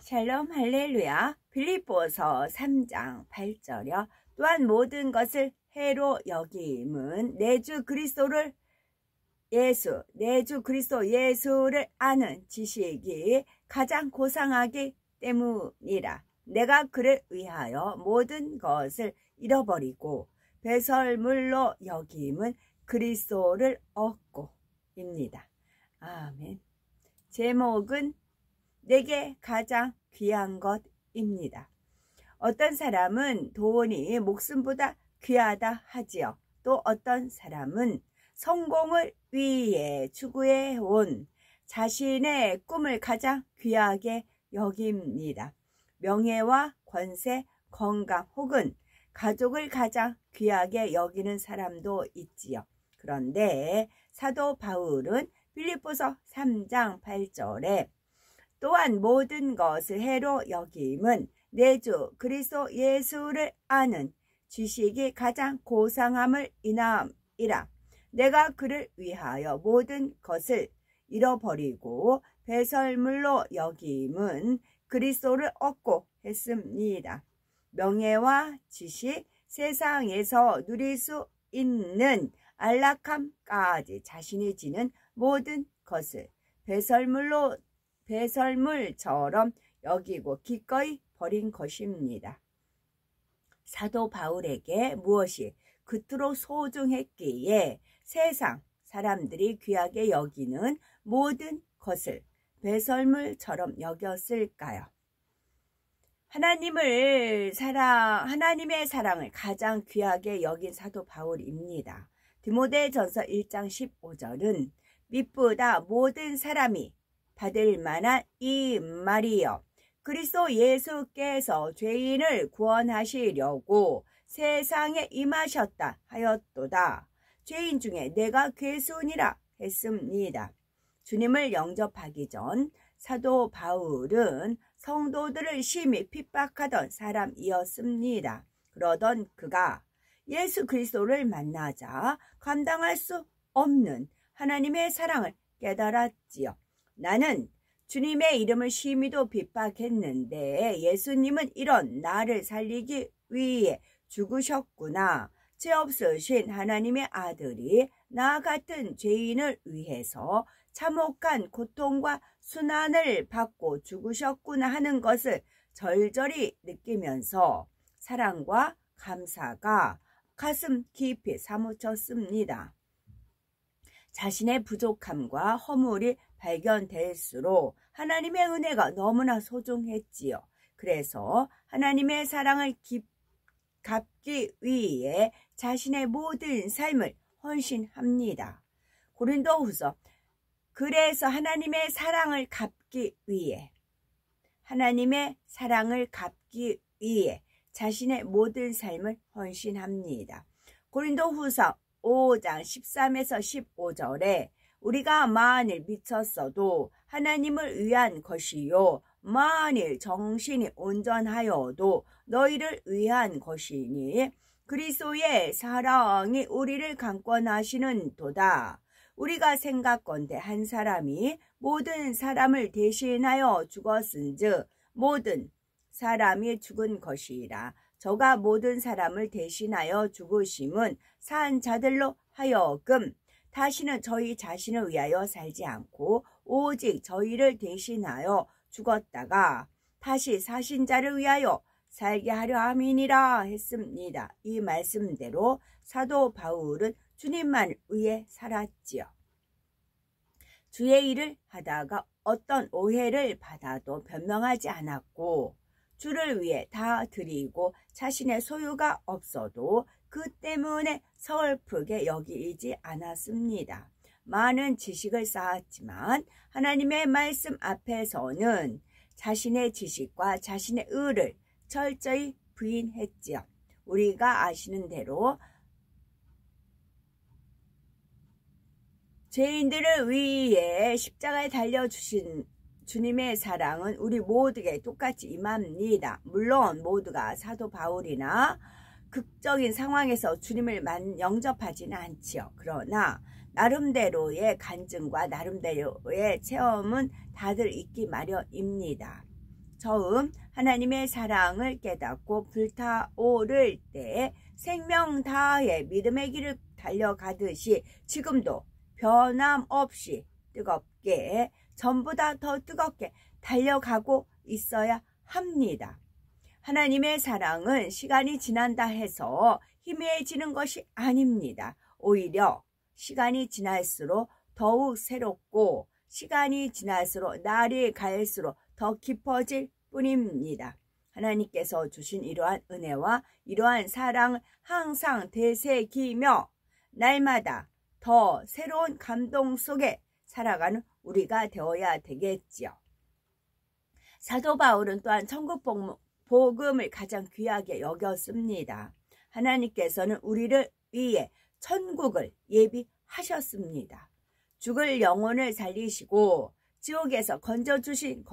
샬롬 할렐루야. 빌립보서 3장 8절이요. 또한 모든 것을 해로 여김은 내 주 그리스도 예수를 아는 지식이 가장 고상하기 때문이라. 내가 그를 위하여 모든 것을 잃어버리고 배설물로 여김은 그리스도를 얻고 입니다. 아멘. 제목은 내게 가장 귀한 것입니다. 어떤 사람은 돈이 목숨보다 귀하다 하지요. 또 어떤 사람은 성공을 위해 추구해 온 자신의 꿈을 가장 귀하게 여깁니다. 명예와 권세, 건강 혹은 가족을 가장 귀하게 여기는 사람도 있지요. 그런데 사도 바울은 빌립보서 3장 8절에 또한 모든 것을 해로 여김은 내 주 그리스도 예수를 아는 지식이 가장 고상함을 인함이라. 내가 그를 위하여 모든 것을 잃어버리고 배설물로 여김은 그리스도를 얻고 했습니다. 명예와 지식, 세상에서 누릴 수 있는 안락함까지 자신이 지는 모든 것을 배설물처럼 여기고 기꺼이 버린 것입니다. 사도 바울에게 무엇이 그토록 소중했기에 세상 사람들이 귀하게 여기는 모든 것을 배설물처럼 여겼을까요? 하나님의 사랑을 가장 귀하게 여긴 사도 바울입니다. 디모데전서 1장 15절은 미쁘다 모든 사람이 받을 만한 이 말이여. 그리스도 예수께서 죄인을 구원하시려고 세상에 임하셨다 하였도다. 죄인 중에 내가 괴수니라 했습니다. 주님을 영접하기 전 사도 바울은 성도들을 심히 핍박하던 사람이었습니다. 그러던 그가 예수 그리스도를 만나자 감당할 수 없는 하나님의 사랑을 깨달았지요. 나는 주님의 이름을 심히도 핍박했는데 예수님은 이런 나를 살리기 위해 죽으셨구나. 죄 없으신 하나님의 아들이 나 같은 죄인을 위해서 참혹한 고통과 순환을 받고 죽으셨구나 하는 것을 절절히 느끼면서 사랑과 감사가 가슴 깊이 사무쳤습니다. 자신의 부족함과 허물이 발견될수록 하나님의 은혜가 너무나 소중했지요. 그래서 하나님의 사랑을 갚기 위해 자신의 모든 삶을 헌신합니다. 고린도후서 그래서 하나님의 사랑을 갚기 위해 자신의 모든 삶을 헌신합니다. 고린도후서 5장 13에서 15절에 우리가 만일 미쳤어도 하나님을 위한 것이요 만일 정신이 온전하여도 너희를 위한 것이니 그리스도의 사랑이 우리를 강권하시는 도다. 우리가 생각건대 한 사람이 모든 사람을 대신하여 죽었은즉 모든 사람이 죽은 것이라. 저가 모든 사람을 대신하여 죽으심은 산 자들로 하여금 다시는 저희 자신을 위하여 살지 않고 오직 저희를 대신하여 죽었다가 다시 사신 자를 위하여 살게 하려 함이니라 했습니다. 이 말씀대로 사도 바울은 주님만 위해 살았지요. 주의 일을 하다가 어떤 오해를 받아도 변명하지 않았고 주를 위해 다 드리고 자신의 소유가 없어도 그 때문에 서글프게 여기지 않았습니다. 많은 지식을 쌓았지만 하나님의 말씀 앞에서는 자신의 지식과 자신의 의를 철저히 부인했지요. 우리가 아시는 대로 죄인들을 위해 십자가에 달려주신 주님의 사랑은 우리 모두에게 똑같이 임합니다. 물론 모두가 사도 바울이나 극적인 상황에서 주님을 영접하지는 않지요. 그러나 나름대로의 간증과 나름대로의 체험은 다들 있기 마련입니다. 처음 하나님의 사랑을 깨닫고 불타오를 때 생명 다하에 믿음의 길을 달려가듯이 지금도 변함없이 뜨겁게, 전보다 더 뜨겁게 달려가고 있어야 합니다. 하나님의 사랑은 시간이 지난다 해서 희미해지는 것이 아닙니다. 오히려 시간이 지날수록 더욱 새롭고 시간이 지날수록 날이 갈수록 더 깊어질 뿐입니다. 하나님께서 주신 이러한 은혜와 이러한 사랑을 항상 되새기며 날마다 더 새로운 감동 속에 살아가는 우리가 되어야 되겠지요. 사도 바울은 또한 천국 복음을 가장 귀하게 여겼습니다. 하나님께서는 우리를 위해 천국을 예비하셨습니다. 죽을 영혼을 살리시고 지옥에서 건져주신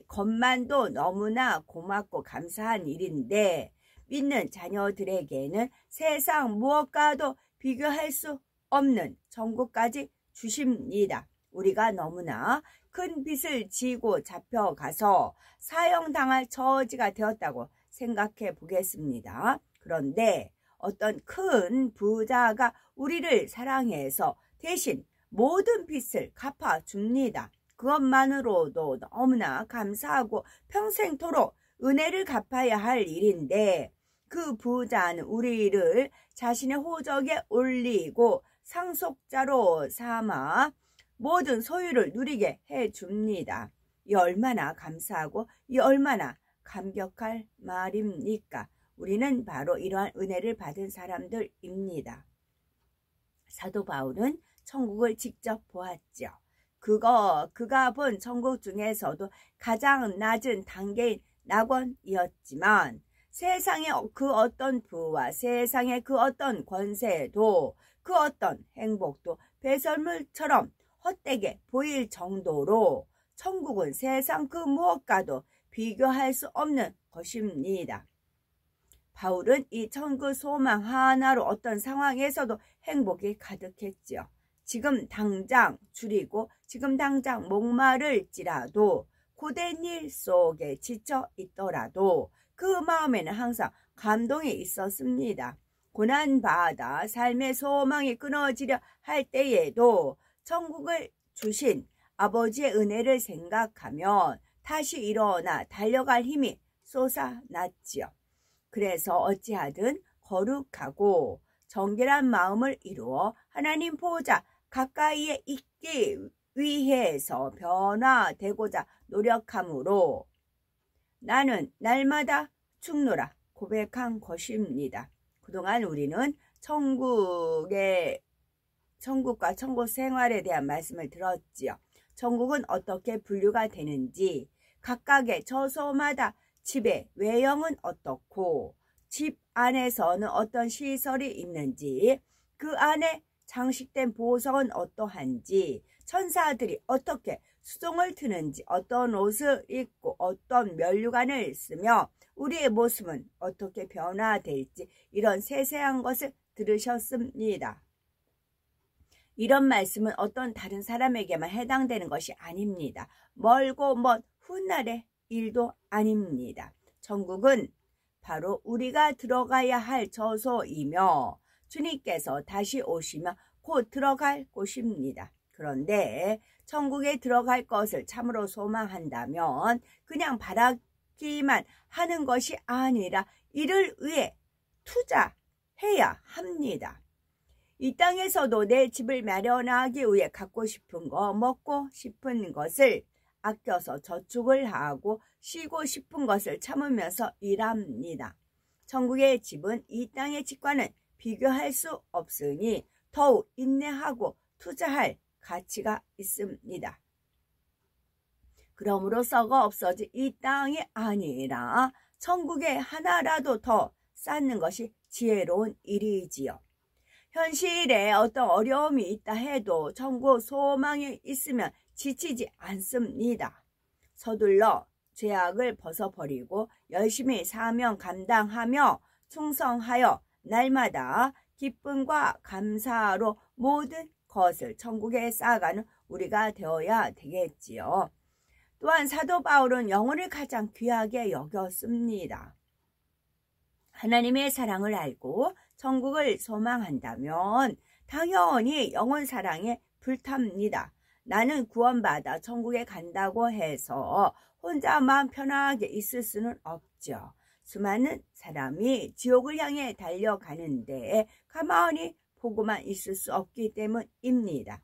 것만도 너무나 고맙고 감사한 일인데 믿는 자녀들에게는 세상 무엇과도 비교할 수 없는 천국까지 주십니다. 우리가 너무나 큰 빚을 지고 잡혀가서 사형당할 처지가 되었다고 생각해 보겠습니다. 그런데 어떤 큰 부자가 우리를 사랑해서 대신 모든 빚을 갚아줍니다. 그것만으로도 너무나 감사하고 평생토록 은혜를 갚아야 할 일인데 그 부자는 우리를 자신의 호적에 올리고 상속자로 삼아 모든 소유를 누리게 해줍니다. 이 얼마나 감사하고 이 얼마나 감격할 말입니까? 우리는 바로 이러한 은혜를 받은 사람들입니다. 사도 바울은 천국을 직접 보았죠. 그가 본 천국 중에서도 가장 낮은 단계인 낙원이었지만 세상의 그 어떤 부와 세상의 그 어떤 권세도 그 어떤 행복도 배설물처럼 헛되게 보일 정도로 천국은 세상 그 무엇과도 비교할 수 없는 것입니다. 바울은 이 천국 소망 하나로 어떤 상황에서도 행복이 가득했지요. 지금 당장 줄이고 지금 당장 목마를지라도 고된 일 속에 지쳐 있더라도 그 마음에는 항상 감동이 있었습니다. 고난받아 삶의 소망이 끊어지려 할 때에도 천국을 주신 아버지의 은혜를 생각하면 다시 일어나 달려갈 힘이 솟아났지요. 그래서 어찌하든 거룩하고 정결한 마음을 이루어 하나님 보호자 가까이에 있기 위해서 변화되고자 노력하므로 나는 날마다 죽노라 고백한 것입니다. 그동안 우리는 천국과 천국 생활에 대한 말씀을 들었지요. 천국은 어떻게 분류가 되는지, 각각의 처소마다 집의 외형은 어떻고 집 안에서는 어떤 시설이 있는지, 그 안에 장식된 보석은 어떠한지, 천사들이 어떻게 수종을 트는지, 어떤 옷을 입고 어떤 면류관을 쓰며 우리의 모습은 어떻게 변화될지, 이런 세세한 것을 들으셨습니다. 이런 말씀은 어떤 다른 사람에게만 해당되는 것이 아닙니다. 멀고 먼 훗날의 일도 아닙니다. 천국은 바로 우리가 들어가야 할 처소이며 주님께서 다시 오시면 곧 들어갈 곳입니다. 그런데 천국에 들어갈 것을 참으로 소망한다면 그냥 바라기만 하는 것이 아니라 이를 위해 투자해야 합니다. 이 땅에서도 내 집을 마련하기 위해 갖고 싶은 거, 먹고 싶은 것을 아껴서 저축을 하고 쉬고 싶은 것을 참으면서 일합니다. 천국의 집은 이 땅의 집과는 비교할 수 없으니 더욱 인내하고 투자할 가치가 있습니다. 그러므로 썩어 없어질 이 땅이 아니라 천국에 하나라도 더 쌓는 것이 지혜로운 일이지요. 현실에 어떤 어려움이 있다 해도 천국 소망이 있으면 지치지 않습니다. 서둘러 죄악을 벗어버리고 열심히 사명 감당하며 충성하여 날마다 기쁨과 감사로 모든 것을 천국에 쌓아가는 우리가 되어야 되겠지요. 또한 사도 바울은 영혼을 가장 귀하게 여겼습니다. 하나님의 사랑을 알고 천국을 소망한다면 당연히 영혼 사랑에 불탑니다. 나는 구원받아 천국에 간다고 해서 혼자 마음 편하게 있을 수는 없죠. 수많은 사람이 지옥을 향해 달려가는데 가만히 보고만 있을 수 없기 때문입니다.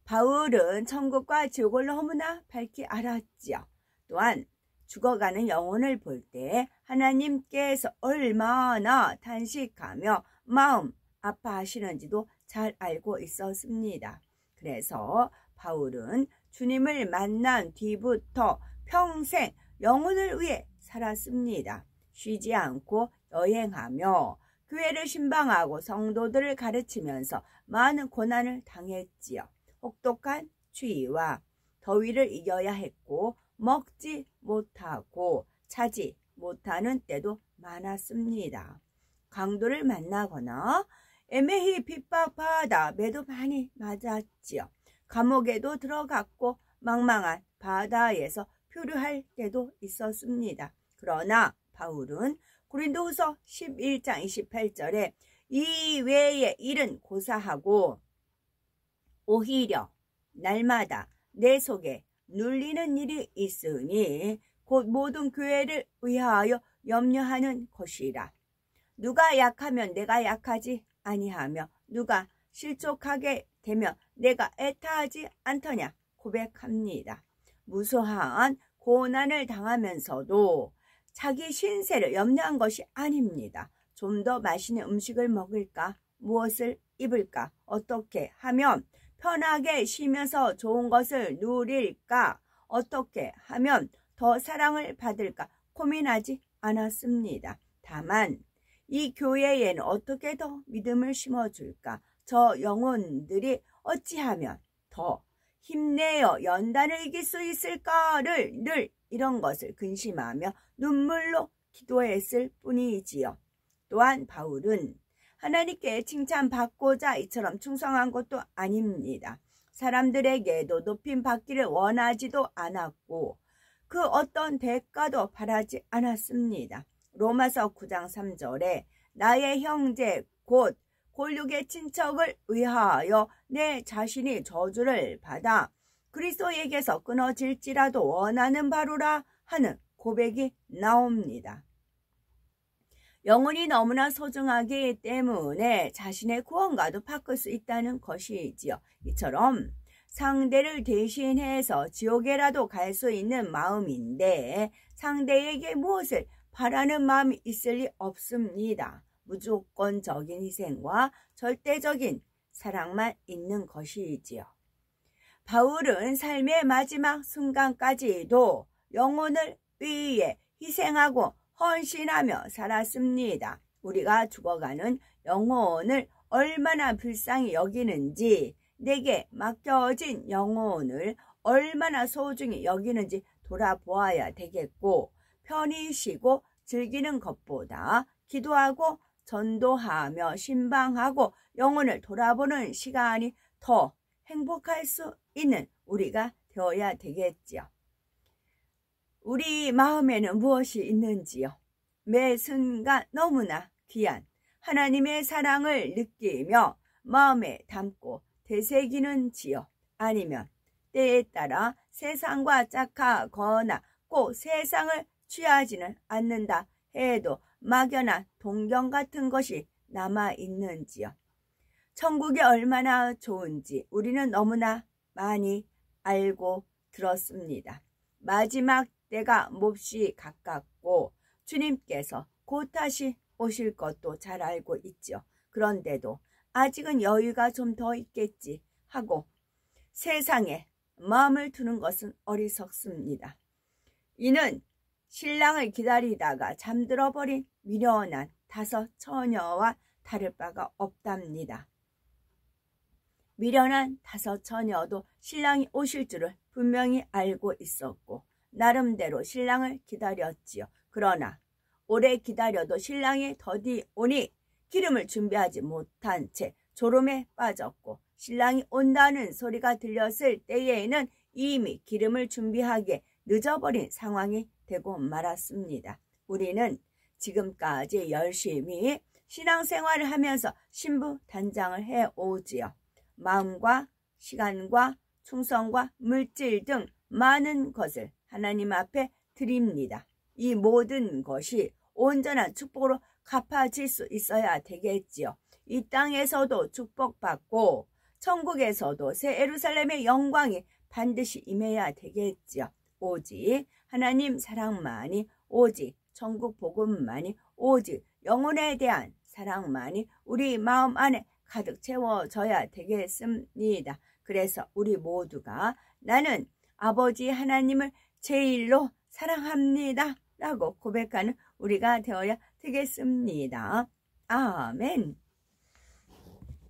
바울은 천국과 지옥을 너무나 밝히 알았지요. 또한 죽어가는 영혼을 볼 때 하나님께서 얼마나 탄식하며 마음 아파하시는지도 잘 알고 있었습니다. 그래서 바울은 주님을 만난 뒤부터 평생 영혼을 위해 살았습니다. 쉬지 않고 여행하며 교회를 신방하고 성도들을 가르치면서 많은 고난을 당했지요. 혹독한 추위와 더위를 이겨야 했고 먹지 못하고 자지 못하는 때도 많았습니다. 강도를 만나거나 애매히 핍박받아 매도 많이 맞았지요. 감옥에도 들어갔고 망망한 바다에서 표류할 때도 있었습니다. 그러나 바울은 고린도후서 11장 28절에 이 외의 일은 고사하고 오히려 날마다 내 속에 눌리는 일이 있으니 곧 모든 교회를 위하여 염려하는 것이라. 누가 약하면 내가 약하지 아니하며 누가 실족하게 되면 내가 애타하지 않더냐 고백합니다. 무수한 고난을 당하면서도 자기 신세를 염려한 것이 아닙니다. 좀 더 맛있는 음식을 먹을까? 무엇을 입을까? 어떻게 하면 편하게 쉬면서 좋은 것을 누릴까? 어떻게 하면 더 사랑을 받을까? 고민하지 않았습니다. 다만 이 교회에는 어떻게 더 믿음을 심어줄까? 저 영혼들이 어찌하면 더 힘내어 연단을 이길 수 있을까를 늘 이런 것을 근심하며 눈물로 기도했을 뿐이지요. 또한 바울은 하나님께 칭찬받고자 이처럼 충성한 것도 아닙니다. 사람들에게도 높임 받기를 원하지도 않았고 그 어떤 대가도 바라지 않았습니다. 로마서 9장 3절에 나의 형제 곧 골육의 친척을 위하여 내 자신이 저주를 받아 그리스도에게서 끊어질지라도 원하는 바로라 하는 고백이 나옵니다. 영혼이 너무나 소중하기 때문에 자신의 구원과도 바꿀 수 있다는 것이지요. 이처럼 상대를 대신해서 지옥에라도 갈 수 있는 마음인데 상대에게 무엇을 바라는 마음이 있을 리 없습니다. 무조건적인 희생과 절대적인 사랑만 있는 것이지요. 바울은 삶의 마지막 순간까지도 영혼을 위해 희생하고 헌신하며 살았습니다. 우리가 죽어가는 영혼을 얼마나 불쌍히 여기는지, 내게 맡겨진 영혼을 얼마나 소중히 여기는지 돌아보아야 되겠고, 편히 쉬고 즐기는 것보다 기도하고 전도하며 신방하고 영혼을 돌아보는 시간이 더 행복할 수 있는 우리가 되어야 되겠지요. 우리 마음에는 무엇이 있는지요? 매 순간 너무나 귀한 하나님의 사랑을 느끼며 마음에 담고 되새기는지요? 아니면 때에 따라 세상과 짝하거나 꼭 세상을 취하지는 않는다 해도 막연한 동경 같은 것이 남아있는지요? 천국이 얼마나 좋은지 우리는 너무나 많이 알고 들었습니다. 마지막 때가 몹시 가깝고 주님께서 곧 다시 오실 것도 잘 알고 있죠. 그런데도 아직은 여유가 좀 더 있겠지 하고 세상에 마음을 두는 것은 어리석습니다. 이는 신랑을 기다리다가 잠들어버린 미련한 5 처녀와 다를 바가 없답니다. 미련한 5 처녀도 신랑이 오실 줄을 분명히 알고 있었고 나름대로 신랑을 기다렸지요. 그러나 오래 기다려도 신랑이 더디 오니 기름을 준비하지 못한 채 졸음에 빠졌고 신랑이 온다는 소리가 들렸을 때에는 이미 기름을 준비하기에 늦어버린 상황이 되고 말았습니다. 우리는 지금까지 열심히 신앙생활을 하면서 신부 단장을 해오지요. 마음과 시간과 충성과 물질 등 많은 것을 하나님 앞에 드립니다. 이 모든 것이 온전한 축복으로 갚아질 수 있어야 되겠지요. 이 땅에서도 축복받고 천국에서도 새 예루살렘의 영광이 반드시 임해야 되겠지요. 오직 하나님 사랑만이, 오직 천국 복음만이, 오직 영혼에 대한 사랑만이 우리 마음 안에 가득 채워져야 되겠습니다. 그래서 우리 모두가 나는 아버지 하나님을 제일로 사랑합니다 라고 고백하는 우리가 되어야 되겠습니다. 아멘.